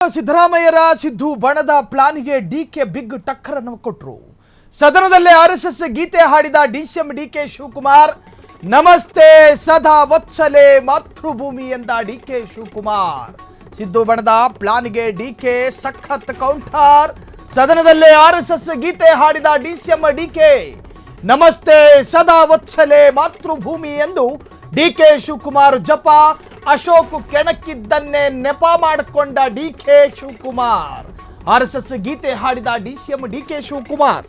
ಸಿದ್ದರಾಮಯ್ಯರ ಸಿದ್ದು ಬಣದ ಪ್ಲಾನ್ಗೆ DK big ಟಕ್ಕರ್ ಅನ್ನು ಕೊಟ್ಟರು. ಸದನದಲ್ಲೇ ಆರ್ಎಸ್ಎಸ್ ಗೀತೆ ಹಾಡಿದ ಡಿಸಿಎಂ ಡಿಕೆ ಶಿವಕುಮಾರ್. ನಮಸ್ತೆ ಸದಾ ವತ್ಸಲೆ ಮಾತೃಭೂಮಿ ಎಂದ ಡಿಕೆ ಶಿವಕುಮಾರ್. ಸಿದ್ದು ಬಣದ ಪ್ಲಾನ್ಗೆ ಡಿಕೆ ಸಖತ್ ಕೌಂಟರ್. ಸದನದಲ್ಲೇ ಆರ್ಎಸ್ಎಸ್ ಗೀತೆ ಹಾಡಿದ ಡಿಸಿಎಂ ಡಿಕೆ. ನಮಸ್ತೆ ಸದಾ ವತ್ಸಲೆ ಮಾತೃಭೂಮಿ ಎಂದು ಡಿಕೆ ಶಿವಕುಮಾರ್ ಜಪ. ಅಶೋಕ್ ಕೆಣಕಿದ್ದನ್ನೇ ನೆಪ ಮಾಡಿಕೊಂಡ ಡಿಕೆ ಶಿವಕುಮಾರ್. ಆರ್ಎಸ್ಎಸ್ ಗೀತೆ ಹಾಡಿದ ಡಿಸಿಎಂ ಡಿಕೆ ಶಿವಕುಮಾರ್.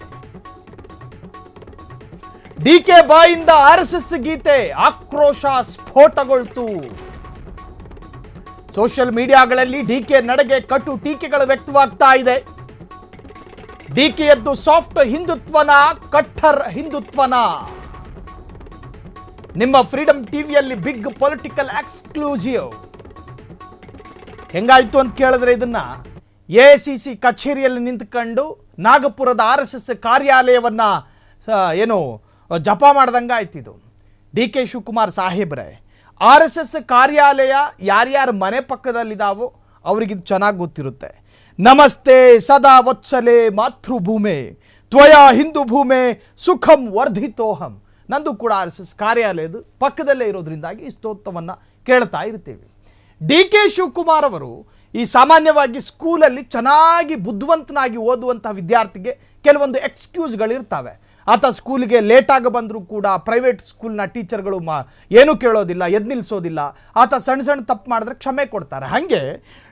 ಡಿಕೆ ಬಾಯಿಂದ ಆರ್ಎಸ್ಎಸ್ ಗೀತೆ ಆಕ್ರೋಶ ಸ್ಫೋಟಗೊಳ್ತು. ಸೋಷಿಯಲ್ ಮೀಡಿಯಾಗಳಲ್ಲಿ ಡಿಕೆ ನಡೆಗೆ ಕಟು ಟೀಕೆಗಳು ವ್ಯಕ್ತವಾಗ್ತಾ ಇದೆ. ಡಿಕೆಯದ್ದು ಸಾಫ್ಟ್ ಹಿಂದುತ್ವನ ಕಟ್ಟರ್ ಹಿಂದುತ್ವನ? ನಿಮ್ಮ ಫ್ರೀಡಮ್ ಟಿವಿಯಲ್ಲಿ ಬಿಗ್ ಪೊಲಿಟಿಕಲ್ ಎಕ್ಸ್ಕ್ಲೂಸಿವ್. ಹೆಂಗಾಯ್ತು ಅಂತ ಕೇಳಿದ್ರೆ ಇದನ್ನ ಎಐಸಿಸಿ ಕಚೇರಿಯಲ್ಲಿ ನಿಂತ್ಕೊಂಡು ನಾಗಪುರದ ಆರ್ಎಸ್ಎಸ್ ಕಾರ್ಯಾಲಯವನ್ನ ಜಪ ಮಾಡ್ದಂಗೆ ಆಯ್ತಿದು. ಡಿ ಕೆ ಶಿವಕುಮಾರ್ ಸಾಹೇಬ್ರೆ, ಆರ್ಎಸ್ಎಸ್ ಕಾರ್ಯಾಲಯ ಯಾರ್ಯಾರ ಮನೆ ಪಕ್ಕದಲ್ಲಿದ್ದಾವೋ ಅವ್ರಿಗಿದು ಚೆನ್ನಾಗಿ ಗೊತ್ತಿರುತ್ತೆ. ನಮಸ್ತೆ ಸದಾ ವತ್ಸಲೆ ಮಾತೃಭೂಮೆ ತ್ವಯ ಹಿಂದೂ ಭೂಮೆ ಸುಖಂ ವರ್ಧಿತೋಹಂ. ನಂದು ಕೂಡ ಆರ್ಎಸ್ಎಸ್ ಕಾರ್ಯಾಲಯದ ಪಕ್ಕದಲ್ಲೇ ಇರೋದ್ರಿಂದಾಗಿ ಈ ಸ್ತೋತ್ರವನ್ನು ಕೇಳ್ತಾ ಇರ್ತೀವಿ. ಡಿ ಕೆ ಶಿವಕುಮಾರ್ ಅವರು ಈ ಸಾಮಾನ್ಯವಾಗಿ ಸ್ಕೂಲಲ್ಲಿ ಚೆನ್ನಾಗಿ ಬುದ್ಧಿವಂತನಾಗಿ ಓದುವಂಥ ವಿದ್ಯಾರ್ಥಿಗೆ ಕೆಲವೊಂದು ಎಕ್ಸ್ಕ್ಯೂಸ್ಗಳಿರ್ತವೆ. ಆತ ಸ್ಕೂಲಿಗೆ ಲೇಟಾಗಿ ಬಂದರೂ ಕೂಡ ಪ್ರೈವೇಟ್ ಸ್ಕೂಲ್ನ ಟೀಚರ್ಗಳು ಏನೂ ಕೇಳೋದಿಲ್ಲ, ಎದ್ದು ನಿಲ್ಲಿಸೋದಿಲ್ಲ. ಆತ ಸಣ್ಣ ಸಣ್ಣ ತಪ್ಪು ಮಾಡಿದ್ರೆ ಕ್ಷಮೆ ಕೊಡ್ತಾರೆ. ಹಾಗೆ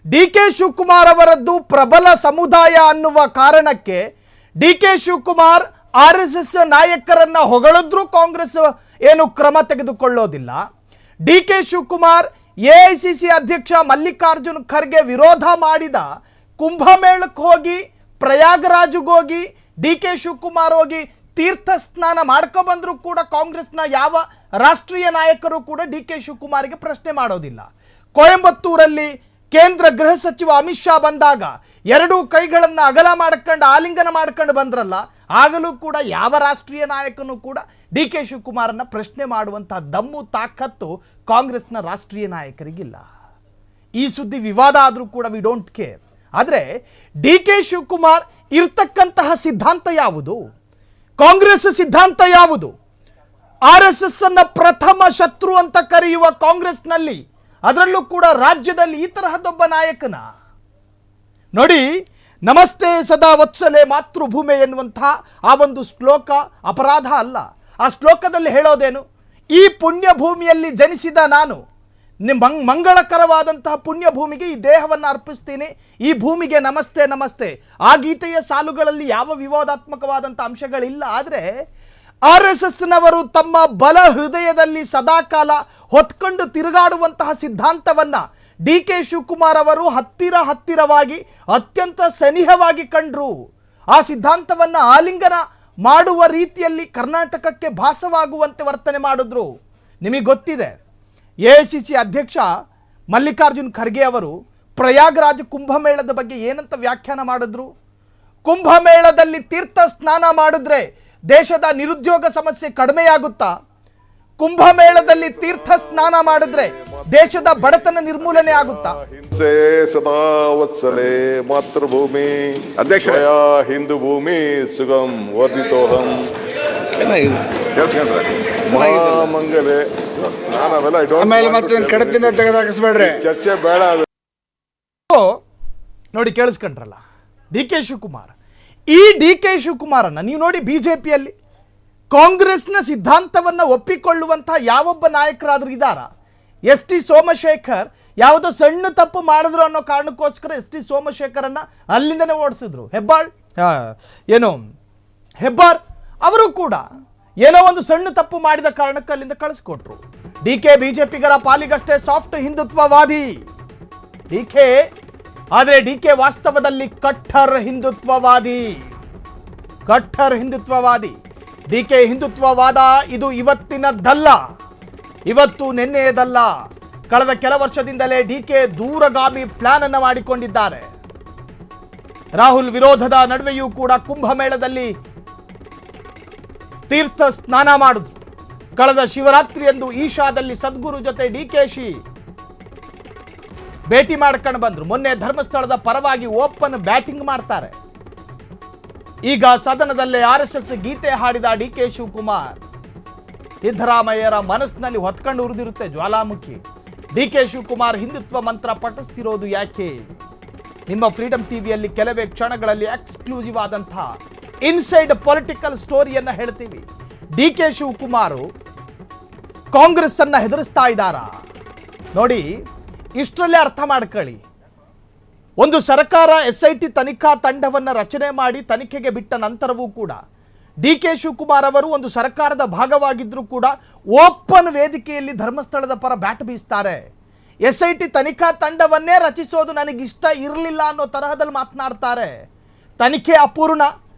ಡಿ ಕೆ ಶಿವಕುಮಾರ್ ಅವರದ್ದು ಪ್ರಬಲ ಸಮುದಾಯ ಅನ್ನುವ ಕಾರಣಕ್ಕೆ ಡಿ ಕೆ ಶಿವಕುಮಾರ್ ಆರ್ಎಸ್ಎಸ್ ನಾಯಕರನ್ನ ಹೊಗಳಿದ್ರೂ ಕಾಂಗ್ರೆಸ್ ಏನು ಕ್ರಮ ತೆಗೆದುಕೊಳ್ಳೋದಿಲ್ಲ. ಡಿ ಕೆ ಶಿವಕುಮಾರ್ ಎಐಸಿಸಿ ಅಧ್ಯಕ್ಷ ಮಲ್ಲಿಕಾರ್ಜುನ್ ಖರ್ಗೆ ವಿರೋಧ ಮಾಡಿದ ಕುಂಭಮೇಳಕ್ಕೆ ಹೋಗಿ ಪ್ರಯಾಗರಾಜ್ಗೆ ಹೋಗಿ ಡಿ ಕೆ ಶಿವಕುಮಾರ್ ಹೋಗಿ ತೀರ್ಥ ಸ್ನಾನ ಮಾಡ್ಕೊ ಬಂದರೂ ಕೂಡ ಕಾಂಗ್ರೆಸ್ನ ಯಾವ ರಾಷ್ಟ್ರೀಯ ನಾಯಕರು ಕೂಡ ಡಿ ಕೆ ಶಿವಕುಮಾರ್ಗೆ ಪ್ರಶ್ನೆ ಮಾಡೋದಿಲ್ಲ. ಕೊಯಂಬತ್ತೂರಲ್ಲಿ ಕೇಂದ್ರ ಗೃಹ ಸಚಿವ ಅಮಿತ್ ಶಾ ಬಂದಾಗ ಎರಡೂ ಕೈಗಳನ್ನು ಅಗಲ ಮಾಡ್ಕೊಂಡು ಆಲಿಂಗನ ಮಾಡ್ಕೊಂಡು ಬಂದ್ರಲ್ಲ, ಆಗಲೂ ಕೂಡ ಯಾವ ರಾಷ್ಟ್ರೀಯ ನಾಯಕನೂ ಕೂಡ ಡಿ ಕೆ ಶಿವಕುಮಾರನ್ನ ಪ್ರಶ್ನೆ ಮಾಡುವಂತಹ ದಮ್ಮು ತಾಕತ್ತು ಕಾಂಗ್ರೆಸ್ನ ರಾಷ್ಟ್ರೀಯ ನಾಯಕರಿಗಿಲ್ಲ. ಈ ಸುದ್ದಿ ವಿವಾದ ಆದರೂ ಕೂಡ ವಿ ಡೋಂಟ್ ಕೇರ್. ಆದರೆ ಡಿ ಕೆ ಶಿವಕುಮಾರ್ ಇರ್ತಕ್ಕಂತಹ ಸಿದ್ಧಾಂತ ಯಾವುದು? ಕಾಂಗ್ರೆಸ್ ಸಿದ್ಧಾಂತ ಯಾವುದು? ಆರ್ಎಸ್ಎಸ್ ಅನ್ನ ಪ್ರಥಮ ಶತ್ರು ಅಂತ ಕರೆಯುವ ಕಾಂಗ್ರೆಸ್ನಲ್ಲಿ, ಅದರಲ್ಲೂ ಕೂಡ ರಾಜ್ಯದಲ್ಲಿ ಈ ತರಹದೊಬ್ಬ ನಾಯಕನ ನೋಡಿ. ನಮಸ್ತೆ ಸದಾ ವತ್ಸಲೆ ಮಾತೃಭೂಮಿ ಎನ್ನುವಂತಹ ಆ ಒಂದು ಶ್ಲೋಕ ಅಪರಾಧ ಅಲ್ಲ. ಆ ಶ್ಲೋಕದಲ್ಲಿ ಹೇಳೋದೇನು? ಈ ಪುಣ್ಯ ಭೂಮಿಯಲ್ಲಿ ಜನಿಸಿದ ನಾನು ಮಂಗಳಕರವಾದಂತಹ ಪುಣ್ಯ ಭೂಮಿಗೆ ಈ ದೇಹವನ್ನು ಅರ್ಪಿಸ್ತೀನಿ, ಈ ಭೂಮಿಗೆ ನಮಸ್ತೆ ನಮಸ್ತೆ. ಆ ಗೀತೆಯ ಸಾಲುಗಳಲ್ಲಿ ಯಾವ ವಿವಾದಾತ್ಮಕವಾದಂಥ ಅಂಶಗಳಿಲ್ಲ. ಆದರೆ ಆರ್ಎಸ್ಎಸ್ನವರು ತಮ್ಮ ಬಲ ಹೃದಯದಲ್ಲಿ ಸದಾಕಾಲ ಹೊತ್ಕೊಂಡು ತಿರುಗಾಡುವಂತಹ ಸಿದ್ಧಾಂತವನ್ನ ಡಿ ಕೆ ಶಿವಕುಮಾರ್ ಅವರು ಹತ್ತಿರವಾಗಿ ಅತ್ಯಂತ ಸನಿಹವಾಗಿ ಕಂಡ್ರು. ಆ ಸಿದ್ಧಾಂತವನ್ನ ಆಲಿಂಗನ ಮಾಡುವ ರೀತಿಯಲ್ಲಿ ಕರ್ನಾಟಕಕ್ಕೆ ಭಾಸವಾಗುವಂತೆ ವರ್ತನೆ ಮಾಡಿದ್ರು. ನಿಮಗೆ ಗೊತ್ತಿದೆ, ಎಐಸಿಸಿ ಅಧ್ಯಕ್ಷ ಮಲ್ಲಿಕಾರ್ಜುನ್ ಖರ್ಗೆ ಅವರು ಪ್ರಯಾಗರಾಜ್ ಕುಂಭಮೇಳದ ಬಗ್ಗೆ ಏನಂತ ವ್ಯಾಖ್ಯಾನ ಮಾಡಿದ್ರು? ಕುಂಭಮೇಳದಲ್ಲಿ ತೀರ್ಥ ಸ್ನಾನ ಮಾಡಿದ್ರೆ ದೇಶದ ನಿರುದ್ಯೋಗ ಸಮಸ್ಯೆ ಕಡಿಮೆಯಾಗುತ್ತಾ? ಕುಂಭಮೇಳದಲ್ಲಿ ತೀರ್ಥ ಸ್ನಾನ ಮಾಡಿದ್ರೆ ದೇಶದ ಬಡತನ ನಿರ್ಮೂಲನೆ ಆಗುತ್ತಾ? ಹಿಂಸೆ ಸದಾ ವತ್ಸಲೆ ಮಾತೃಭೂಮಿ ಅಧ್ಯಕ್ಷ ಹಿಂದೂ ಭೂಮಿ ಸುಗಂ ವರ್ಧಿತೋಹಂ. ಮಂಗಲೆ ಚರ್ಚೆ ಬೇಡ. ನೋಡಿ, ಕೇಳಿಸ್ಕೊಂಡ್ರಲ್ಲ ಡಿ ಕೆ ಶಿವಕುಮಾರ್. ಈ ಡಿ ಕೆ ಶಿವಕುಮಾರನ್ನ ನೀವು ನೋಡಿ, ಬಿಜೆಪಿಯಲ್ಲಿ ಕಾಂಗ್ರೆಸ್ನ ಸಿದ್ಧಾಂತವನ್ನ ಒಪ್ಪಿಕೊಳ್ಳುವಂತಹ ಯಾವೊಬ್ಬ ನಾಯಕರಾದ್ರೂ ಇದ್ದಾರಾ? ಎಸ್ ಟಿ ಸೋಮಶೇಖರ್ ಯಾವುದೋ ಸಣ್ಣ ತಪ್ಪು ಮಾಡಿದ್ರು ಅನ್ನೋ ಕಾರಣಕ್ಕೋಸ್ಕರ ಎಸ್ ಟಿ ಸೋಮಶೇಖರನ್ನ ಅಲ್ಲಿಂದನೇ ಓಡಿಸಿದ್ರು. ಹೆಬ್ಬಾರ್ ಅವರು ಕೂಡ ಏನೋ ಒಂದು ಸಣ್ಣ ತಪ್ಪು ಮಾಡಿದ ಕಾರಣಕ್ಕೆ ಅಲ್ಲಿಂದ ಕಳಿಸ್ಕೊಟ್ರು. ಡಿ ಕೆ ಬಿಜೆಪಿಗರ ಪಾಲಿಗಷ್ಟೇ ಸಾಫ್ಟ್ ಹಿಂದುತ್ವವಾದಿ ಡಿ ಕೆ, ಆದರೆ ಡಿ ಕೆ ವಾಸ್ತವದಲ್ಲಿ ಕಟ್ಟರ್ ಹಿಂದುತ್ವವಾದಿ. ಡಿ ಕೆ ಹಿಂದುತ್ವವಾದ ಇದು ಇವತ್ತಿನದ್ದಲ್ಲ, ಇವತ್ತು ನಿನ್ನೆಯದಲ್ಲ. ಕಳೆದ ಕೆಲ ವರ್ಷದಿಂದಲೇ ಡಿ ಕೆ ದೂರಗಾಮಿ ಪ್ಲಾನ್ ಅನ್ನು ಮಾಡಿಕೊಂಡಿದ್ದಾರೆ. ರಾಹುಲ್ ವಿರೋಧದ ನಡುವೆಯೂ ಕೂಡ ಕುಂಭಮೇಳದಲ್ಲಿ ತೀರ್ಥ ಸ್ನಾನ ಮಾಡಿದ್ರು. ಕಳೆದ ಶಿವರಾತ್ರಿಯಂದು ಈಶಾದಲ್ಲಿ ಸದ್ಗುರು ಜೊತೆ ಡಿಕೆಶಿ ಭೇಟಿ ಮಾಡ್ಕೊಂಡು ಬಂದ್ರು. ಮೊನ್ನೆ ಧರ್ಮಸ್ಥಳದ ಪರವಾಗಿ ಓಪನ್ ಬ್ಯಾಟಿಂಗ್ ಮಾಡ್ತಾರೆ. ಈಗ ಸದನದಲ್ಲೇ RSS ಗೀತೆ ಹಾಡಿದ DK ಶಿವಕುಮಾರ್. ಸಿದ್ದರಾಮಯ್ಯರ ಮನಸ್ಸಿನಲ್ಲಿ ಹೊತ್ಕೊಂಡು ಉರಿದಿರುತ್ತೆ ಜ್ವಾಲಾಮುಖಿ. DK ಶಿವಕುಮಾರ್ ಹಿಂದುತ್ವ ಮಂತ್ರ ಪಠಿಸ್ತಿರೋದು ಯಾಕೆ? ನಿಮ್ಮ ಫ್ರೀಡಮ್ ಟಿವಿಯಲ್ಲಿ ಕೆಲವೇ ಕ್ಷಣಗಳಲ್ಲಿ ಎಕ್ಸ್ಕ್ಲೂಸಿವ್ ಆದಂತಹ ಇನ್ಸೈಡ್ ಪೊಲಿಟಿಕಲ್ ಸ್ಟೋರಿಯನ್ನ ಹೇಳ್ತೀವಿ. DK ಶಿವಕುಮಾರ್ ಕಾಂಗ್ರೆಸ್ ಅನ್ನ ಹೆದರಿಸ್ತಾ ಇದ್ದಾರಾ? ನೋಡಿ, ಇಷ್ಟರಲ್ಲೇ ಅರ್ಥ ಮಾಡ್ಕೊಳ್ಳಿ. ಒಂದು ಸರ್ಕಾರ SIT ತನಿಖಾ ತಂಡವನ್ನು ರಚನೆ ಮಾಡಿ ತನಿಖೆಗೆ ಬಿಟ್ಟ ನಂತರವೂ ಕೂಡ DK ಶಿವಕುಮಾರ್ ಅವರು ಒಂದು ಸರ್ಕಾರದ ಭಾಗವಾಗಿದ್ದರೂ ಕೂಡ ಓಪನ್ ವೇದಿಕೆಯಲ್ಲಿ ಧರ್ಮಸ್ಥಳದ ಪರ ಬ್ಯಾಟ್ ಬೀಸ್ತಾರೆ. SIT ತನಿಖಾ ತಂಡವನ್ನೇ ರಚಿಸೋದು ನನಗಿಷ್ಟ ಇರಲಿಲ್ಲ ಅನ್ನೋ ತರಹದಲ್ಲಿ ಮಾತನಾಡ್ತಾರೆ. ತನಿಖೆ ಅಪೂರ್ಣ,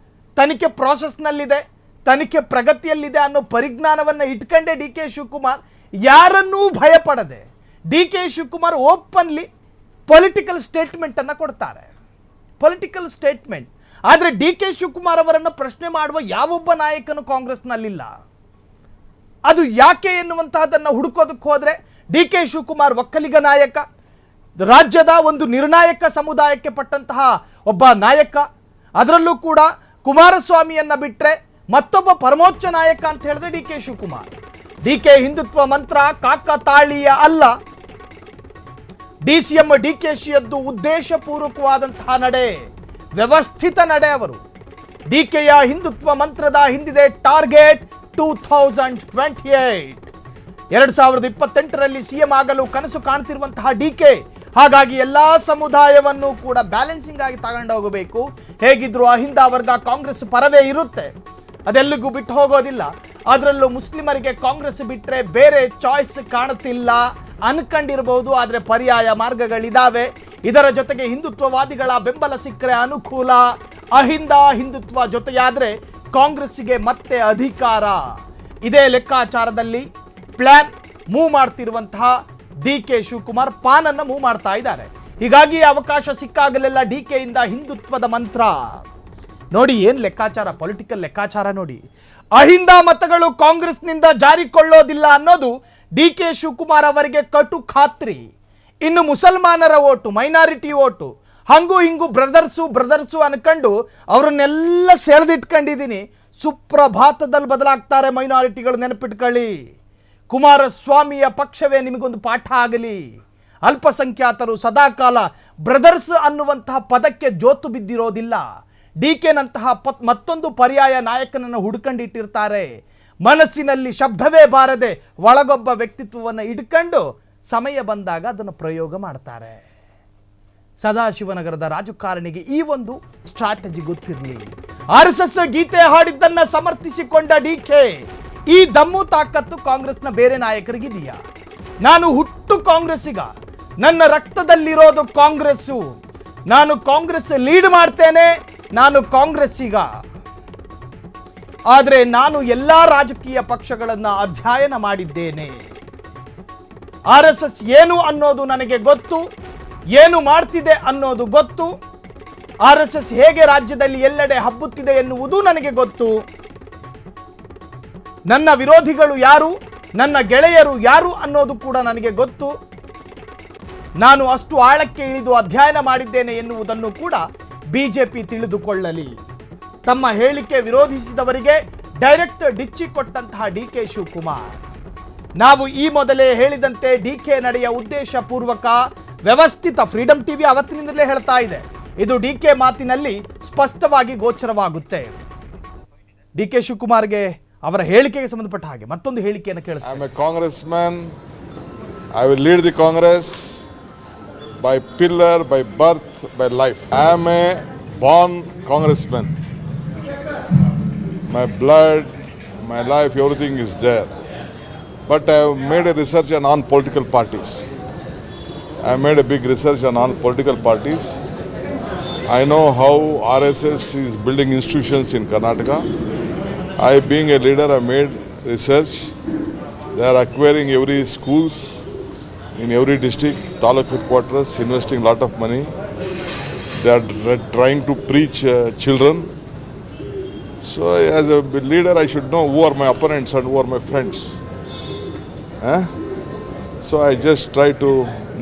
ತನಿಖೆ ಪ್ರಾಸೆಸ್ನಲ್ಲಿದೆ, ತನಿಖೆ ಪ್ರಗತಿಯಲ್ಲಿದೆ ಅನ್ನೋ ಪರಿಜ್ಞಾನವನ್ನು ಇಟ್ಕೊಂಡೇ DK ಶಿವಕುಮಾರ್ ಯಾರನ್ನೂ ಭಯಪಡದೆ DK Shivakumar openly political statement ಅನ್ನು ಕೊಡ್ತಾರೆ. Political statement. ಆದರೆ DK ಶಿವಕುಮಾರ್ ಅವರನ್ನು ಪ್ರಶ್ನೆ ಮಾಡುವ ಯಾವೊಬ್ಬ ನಾಯಕನು ಕಾಂಗ್ರೆಸ್ನಲ್ಲಿಲ್ಲ. ಅದು ಯಾಕೆ ಎನ್ನುವಂತಹದನ್ನು ಹುಡುಕೋದಕ್ಕೆ ಹೋದರೆ DK ಶಿವಕುಮಾರ್ ಒಕ್ಕಲಿಗ ನಾಯಕ, ರಾಜ್ಯದ ಒಂದು ನಿರ್ಣಾಯಕ ಸಮುದಾಯಕ್ಕೆ ಪಟ್ಟಂತಹ ಒಬ್ಬ ನಾಯಕ. ಅದರಲ್ಲೂ ಕೂಡ ಕುಮಾರಸ್ವಾಮಿಯನ್ನ ಬಿಟ್ಟರೆ ಮತ್ತೊಬ್ಬ ಪರಮೋಚ್ಚ ನಾಯಕ ಅಂತ ಹೇಳಿದ್ರೆ DK ಶಿವಕುಮಾರ್. DK ಹಿಂದುತ್ವ ಮಂತ್ರ ಕಾಕತಾಳೀಯ ಅಲ್ಲ. DCM DKಶಿಯದ್ದು ಉದ್ದೇಶಪೂರ್ವಕವಾದಂತಹ ನಡೆ, ವ್ಯವಸ್ಥಿತ ನಡೆ. ಅವರು DKಯ ಹಿಂದುತ್ವ ಮಂತ್ರದ ಹಿಂದಿದೆ ಟಾರ್ಗೆಟ್ 2028. 2028ರಲ್ಲಿ CM ಆಗಲು ಕನಸು ಕಾಣ್ತಿರುವಂತಹ DK. ಹಾಗಾಗಿ ಎಲ್ಲಾ ಸಮುದಾಯವನ್ನು ಕೂಡ ಬ್ಯಾಲೆನ್ಸಿಂಗ್ ಆಗಿ ತಗೊಂಡು ಹೋಗಬೇಕು. ಹೇಗಿದ್ರು ಅಹಿಂದ ವರ್ಗ ಕಾಂಗ್ರೆಸ್ ಪರವೇ ಇರುತ್ತೆ, ಅದೆಲ್ಲಿಗೂ ಬಿಟ್ಟು ಹೋಗೋದಿಲ್ಲ. ಅದರಲ್ಲೂ ಮುಸ್ಲಿಮರಿಗೆ ಕಾಂಗ್ರೆಸ್ ಬಿಟ್ಟರೆ ಬೇರೆ ಚಾಯ್ಸ್ ಕಾಣುತ್ತಿಲ್ಲ ಅನ್ಕೊಂಡಿರಬಹುದು. ಆದರೆ ಪರ್ಯಾಯ ಮಾರ್ಗಗಳಿದಾವೆ. ಇದರ ಜೊತೆಗೆ ಹಿಂದುತ್ವವಾದಿಗಳ ಬೆಂಬಲ ಸಿಕ್ಕರೆ ಅನುಕೂಲ. ಅಹಿಂದ ಹಿಂದುತ್ವ ಜೊತೆಯಾದ್ರೆ ಕಾಂಗ್ರೆಸ್ಸಿಗೆ ಮತ್ತೆ ಅಧಿಕಾರ. ಇದೇ ಲೆಕ್ಕಾಚಾರದಲ್ಲಿ ಪ್ಲಾನ್ ಮೂವ್ ಮಾಡ್ತಿರುವಂತಹ DK ಶಿವಕುಮಾರ್ ಪಾನನ್ನು ಮೂವ್ ಮಾಡ್ತಾ ಇದ್ದಾರೆ. ಹೀಗಾಗಿ ಅವಕಾಶ ಸಿಕ್ಕಾಗಲೆಲ್ಲ DK ಇಂದ ಹಿಂದುತ್ವದ ಮಂತ್ರ. ನೋಡಿ ಏನು ಲೆಕ್ಕಾಚಾರ, ಪೊಲಿಟಿಕಲ್ ಲೆಕ್ಕಾಚಾರ ನೋಡಿ. ಅಹಿಂದ ಮತಗಳು ಕಾಂಗ್ರೆಸ್ನಿಂದ ಜಾರಿಕೊಳ್ಳೋದಿಲ್ಲ ಅನ್ನೋದು DK ಶಿವಕುಮಾರ್ ಅವರಿಗೆ ಕಟು ಖಾತ್ರಿ. ಇನ್ನು ಮುಸಲ್ಮಾನರ ಓಟು, ಮೈನಾರಿಟಿ ಓಟು, ಹಂಗೂ ಹಿಂಗೂ ಬ್ರದರ್ಸು ಅನ್ಕೊಂಡು ಅವ್ರನ್ನೆಲ್ಲ ಸೆಳೆದಿಟ್ಕೊಂಡಿದ್ದೀನಿ. ಸುಪ್ರಭಾತದಲ್ಲಿ ಬದಲಾಗ್ತಾರೆ ಮೈನಾರಿಟಿಗಳು, ನೆನಪಿಟ್ಕೊಳ್ಳಿ. ಕುಮಾರಸ್ವಾಮಿಯ ಪಕ್ಷವೇ ನಿಮಗೊಂದು ಪಾಠ ಆಗಲಿ. ಅಲ್ಪಸಂಖ್ಯಾತರು ಸದಾಕಾಲ ಬ್ರದರ್ಸ್ ಅನ್ನುವಂತಹ ಪದಕ್ಕೆ ಜೋತು ಬಿದ್ದಿರೋದಿಲ್ಲ. DKನಂತಹ ಮತ್ತೊಂದು ಪರ್ಯಾಯ ನಾಯಕನನ್ನು ಹುಡುಕೊಂಡಿಟ್ಟಿರ್ತಾರೆ. ಮನಸ್ಸಿನಲ್ಲಿ ಶಬ್ದವೇ ಬಾರದೆ ಒಳಗೊಬ್ಬ ವ್ಯಕ್ತಿತ್ವವನ್ನು ಇಟ್ಕೊಂಡು ಸಮಯ ಬಂದಾಗ ಅದನ್ನು ಪ್ರಯೋಗ ಮಾಡ್ತಾರೆ. ಸದಾಶಿವನಗರದ ರಾಜಕಾರಣಿಗೆ ಈ ಒಂದು ಸ್ಟ್ರಾಟಜಿ ಗೊತ್ತಿರಲಿ. RSS ಗೀತೆ ಹಾಡಿದ್ದನ್ನ ಸಮರ್ಥಿಸಿಕೊಂಡ DK. ಈ ದಮ್ಮು ತಾಕತ್ತು ಕಾಂಗ್ರೆಸ್ನ ಬೇರೆ ನಾಯಕರಿಗಿದೆಯಾ? ನಾನು ಹುಟ್ಟು ಕಾಂಗ್ರೆಸ್ಸಿಗ, ನನ್ನ ರಕ್ತದಲ್ಲಿರೋದು ಕಾಂಗ್ರೆಸ್ಸು, ನಾನು ಕಾಂಗ್ರೆಸ್ ಲೀಡ್ ಮಾಡ್ತೇನೆ, ನಾನು ಕಾಂಗ್ರೆಸ್ಸಿಗ. ಆದರೆ ನಾನು ಎಲ್ಲಾ ರಾಜಕೀಯ ಪಕ್ಷಗಳನ್ನು ಅಧ್ಯಯನ ಮಾಡಿದ್ದೇನೆ. RSS ಏನು ಅನ್ನೋದು ನನಗೆ ಗೊತ್ತು, ಏನು ಮಾಡ್ತಿದೆ ಅನ್ನೋದು ಗೊತ್ತು. RSS ಹೇಗೆ ರಾಜ್ಯದಲ್ಲಿ ಎಲ್ಲೆಡೆ ಹಬ್ಬುತ್ತಿದೆ ಎನ್ನುವುದು ನನಗೆ ಗೊತ್ತು. ನನ್ನ ವಿರೋಧಿಗಳು ಯಾರು, ನನ್ನ ಗೆಳೆಯರು ಯಾರು ಅನ್ನೋದು ಕೂಡ ನನಗೆ ಗೊತ್ತು. ನಾನು ಅಷ್ಟು ಆಳಕ್ಕೆ ಇಳಿದು ಅಧ್ಯಯನ ಮಾಡಿದ್ದೇನೆ ಎನ್ನುವುದನ್ನು ಕೂಡ BJP ತಿಳಿದುಕೊಳ್ಳಲಿ. ತಮ್ಮ ಹೇಳಿಕೆ ವಿರೋಧಿಸಿದವರಿಗೆ ಡೈರೆಕ್ಟ್ ಡಿಚ್ಚಿ ಕೊಟ್ಟಂತಹ DK ಶಿವಕುಮಾರ್. ನಾವು ಈ ಮೊದಲೇ ಹೇಳಿದಂತೆ DK ನಡೆಯ ಉದ್ದೇಶಪೂರ್ವಕ, ವ್ಯವಸ್ಥಿತ. ಫ್ರೀಡಮ್ ಟಿವಿ ಅವತ್ತಿನಿಂದಲೇ ಹೇಳ್ತಾ ಇದೆ. ಇದು DK ಮಾತಿನಲ್ಲಿ ಸ್ಪಷ್ಟವಾಗಿ ಗೋಚರವಾಗುತ್ತೆ. DK ಶಿವಕುಮಾರ್ಗೆ ಅವರ ಹೇಳಿಕೆಗೆ ಸಂಬಂಧಪಟ್ಟ ಹಾಗೆ ಮತ್ತೊಂದು ಹೇಳಿಕೆಯನ್ನು ಕೇಳಿಸ್ತಾರೆ. I am a congressman. I will lead the Congress by pillar, by birth, by life. I am a born congressman. My blood, my life, everything is there. But I have made a research on non-political parties. I have made a big research on non-political parties. I know how RSS is building institutions in Karnataka. I, being a leader, I made research. They are acquiring every schools in every district, taluk headquarters, investing a lot of money. They are trying to preach children. So as a leader, I should know who are my opponents and who are my friends. So I just try to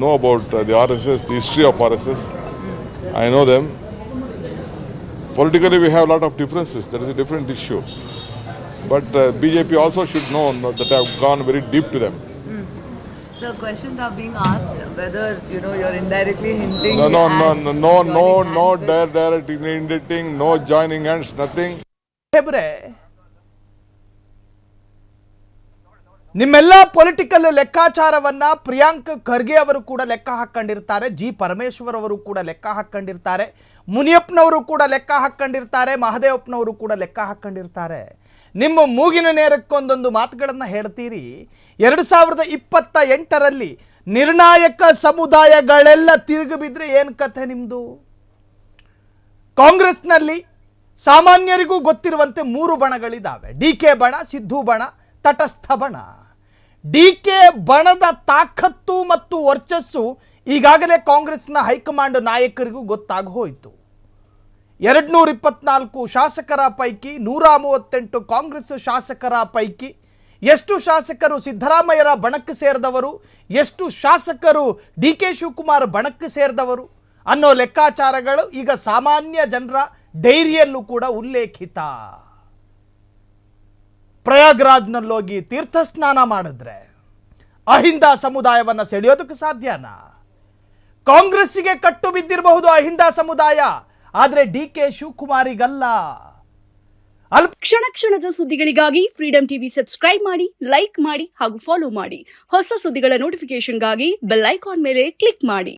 know about the RSS, the history of RSS. I know them. Politically, we have a lot of differences. That is a different issue. But BJP also should know that I have gone very deep to them. So questions are being asked whether you're indirectly hinting. No direct indicating, no joining hands, nothing. ಸಾಹೇಬ್ರೆ, ನಿಮ್ಮೆಲ್ಲ political ಲೆಕ್ಕಾಚಾರವನ್ನ Priyank Kharge ಅವರು ಕೂಡ ಲೆಕ್ಕ ಹಾಕೊಂಡಿರ್ತಾರೆ, G Parameshwar ಅವರು ಕೂಡ ಲೆಕ್ಕ ಹಾಕೊಂಡಿರ್ತಾರೆ, ಮುನಿಯಪ್ಪನವರು ಕೂಡ ಲೆಕ್ಕ ಹಾಕೊಂಡಿರ್ತಾರೆ, ಮಹದೇವಪ್ಪನವರು ಕೂಡ ಲೆಕ್ಕ ಹಾಕೊಂಡಿರ್ತಾರೆ. ನಿಮ್ಮ ಮೂಗಿನ ನೇರಕ್ಕೊಂದೊಂದು ಮಾತುಗಳನ್ನು ಹೇಳ್ತೀರಿ. 2028ರಲ್ಲಿ ನಿರ್ಣಾಯಕ ಸಮುದಾಯಗಳೆಲ್ಲ ತಿರುಗಿ ಬಿದ್ದರೆ ಏನು ಕಥೆ ನಿಮ್ಮದು? ಕಾಂಗ್ರೆಸ್ನಲ್ಲಿ ಸಾಮಾನ್ಯರಿಗೂ ಗೊತ್ತಿರುವಂತೆ 3 ಬಣಗಳಿದ್ದಾವೆ. DK ಬಣ, ಸಿದ್ದು ಬಣ, ತಟಸ್ಥ ಬಣ. DK ಬಣದ ತಾಕತ್ತು ಮತ್ತು ವರ್ಚಸ್ಸು ಈಗಾಗಲೇ ಕಾಂಗ್ರೆಸ್ನ ಹೈಕಮಾಂಡ್ ನಾಯಕರಿಗೂ ಗೊತ್ತಾಗಿ ಹೋಯಿತು. 224 ಶಾಸಕರ ಪೈಕಿ 138 ಕಾಂಗ್ರೆಸ್ ಶಾಸಕರ ಪೈಕಿ ಎಷ್ಟು ಶಾಸಕರು ಸಿದ್ದರಾಮಯ್ಯರ ಬಣಕ್ಕೆ ಸೇರಿದವರು, ಎಷ್ಟು ಶಾಸಕರು DK ಶಿವಕುಮಾರ್ ಬಣಕ್ಕೆ ಸೇರಿದವರು ಅನ್ನೋ ಲೆಕ್ಕಾಚಾರಗಳು ಈಗ ಸಾಮಾನ್ಯ ಜನರ ಡೈರಿಯಲ್ಲೂ ಕೂಡ ಉಲ್ಲೇಖಿತ. ಪ್ರಯಾಗ್ರಾಜ್ನಲ್ಲೋಗಿ ತೀರ್ಥ ಸ್ನಾನ ಮಾಡಿದ್ರೆ ಅಹಿಂದ ಸಮುದಾಯವನ್ನು ಸೆಳೆಯೋದಕ್ಕೆ ಸಾಧ್ಯನಾ? ಕಾಂಗ್ರೆಸ್ಸಿಗೆ ಕಟ್ಟು ಬಿದ್ದಿರಬಹುದು ಅಹಿಂದ ಸಮುದಾಯ, ಆದರೆ DK ಶಿವಕುಮಾರಿಗಲ್ಲ. ಕ್ಷಣ ಕ್ಷಣದ ಸುದ್ದಿಗಳಿಗಾಗಿ ಫ್ರೀಡಂ ಟಿವಿ ಸಬ್ಸ್ಕ್ರೈಬ್ ಮಾಡಿ, ಲೈಕ್ ಮಾಡಿ ಹಾಗೂ ಫಾಲೋ ಮಾಡಿ. ಹೊಸ ಸುದ್ದಿಗಳ ನೋಟಿಫಿಕೇಶನ್ಗಾಗಿ ಬೆಲ್ ಐಕಾನ್ ಮೇಲೆ ಕ್ಲಿಕ್ ಮಾಡಿ.